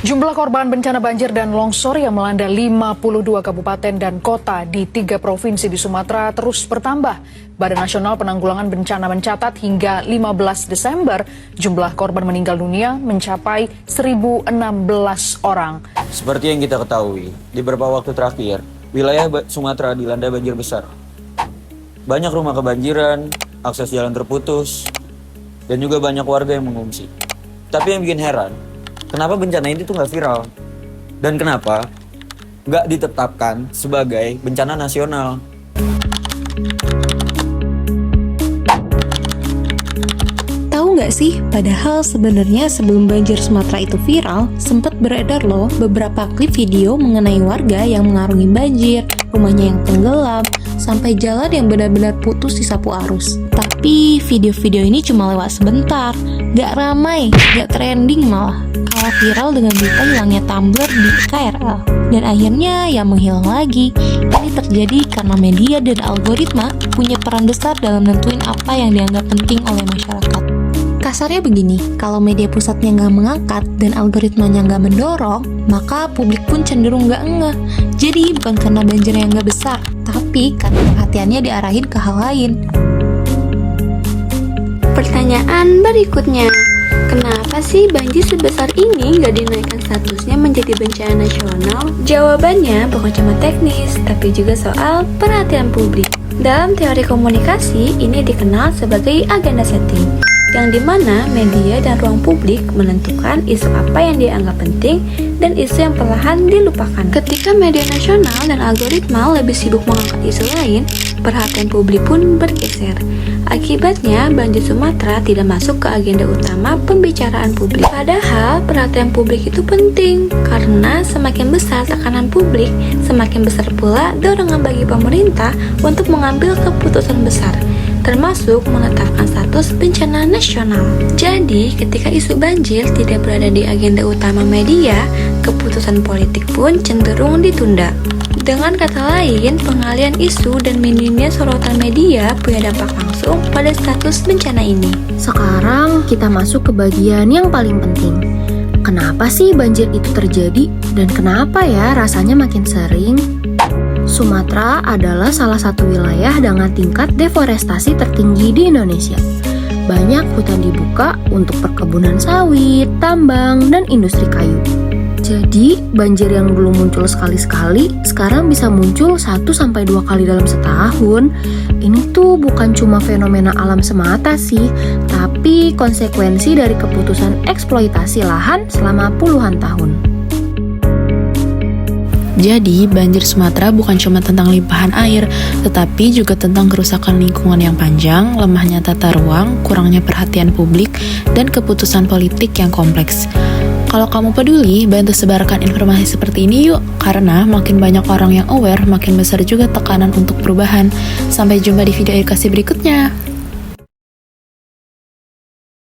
Jumlah korban bencana banjir dan longsor yang melanda 52 kabupaten dan kota di 3 provinsi di Sumatera terus bertambah. Badan Nasional Penanggulangan Bencana mencatat hingga 15 Desember jumlah korban meninggal dunia mencapai 1.016 orang. Seperti yang kita ketahui, di beberapa waktu terakhir, wilayah Sumatera dilanda banjir besar. Banyak rumah kebanjiran, akses jalan terputus, dan juga banyak warga yang mengungsi. Tapi yang bikin heran, kenapa bencana ini tuh nggak viral? Dan kenapa nggak ditetapkan sebagai bencana nasional? Tahu nggak sih, padahal sebenarnya sebelum banjir Sumatera itu viral, sempat beredar loh beberapa klip video mengenai warga yang mengarungi banjir, rumahnya yang tenggelam, sampai jalan yang benar-benar putus disapu arus. Tapi video-video ini cuma lewat sebentar, nggak ramai, nggak trending malah. Kalah viral dengan berita hilangnya tumbler di KRL. Dan akhirnya ya menghilang lagi. Ini terjadi karena media dan algoritma punya peran besar dalam nentuin apa yang dianggap penting oleh masyarakat. Kasarnya begini, kalau media pusatnya nggak mengangkat dan algoritmanya nggak mendorong, maka publik pun cenderung nggak ngeh. Jadi bukan karena banjirnya nggak besar, tapi karena perhatiannya diarahin ke hal lain. Pertanyaan berikutnya, kenapa sih banjir sebesar ini nggak dinaikkan statusnya menjadi bencana nasional? Jawabannya bukan cuma teknis, tapi juga soal perhatian publik. Dalam teori komunikasi, ini dikenal sebagai agenda setting, yang dimana media dan ruang publik menentukan isu apa yang dianggap penting dan isu yang perlahan dilupakan. Ketika media nasional dan algoritma lebih sibuk mengangkat isu lain, perhatian publik pun bergeser. Akibatnya, banjir Sumatera tidak masuk ke agenda utama pembicaraan publik. Padahal, perhatian publik itu penting, karena semakin besar tekanan publik, semakin besar pula dorongan bagi pemerintah untuk mengambil keputusan besar, termasuk menetapkan status bencana nasional. Jadi, ketika isu banjir tidak berada di agenda utama media, keputusan politik pun cenderung ditunda. Dengan kata lain, pengalian isu dan minimnya sorotan media punya dampak langsung pada status bencana ini. Sekarang kita masuk ke bagian yang paling penting. Kenapa sih banjir itu terjadi dan kenapa ya rasanya makin sering? Sumatera adalah salah satu wilayah dengan tingkat deforestasi tertinggi di Indonesia. Banyak hutan dibuka untuk perkebunan sawit, tambang, dan industri kayu. Jadi, banjir yang dulu muncul sekali-sekali, sekarang bisa muncul 1-2 kali dalam setahun. Ini tuh bukan cuma fenomena alam semata sih, tapi konsekuensi dari keputusan eksploitasi lahan selama puluhan tahun. Jadi, banjir Sumatera bukan cuma tentang limpahan air, tetapi juga tentang kerusakan lingkungan yang panjang, lemahnya tata ruang, kurangnya perhatian publik, dan keputusan politik yang kompleks. Kalau kamu peduli, bantu sebarkan informasi seperti ini yuk, karena makin banyak orang yang aware, makin besar juga tekanan untuk perubahan. Sampai jumpa di video edukasi berikutnya.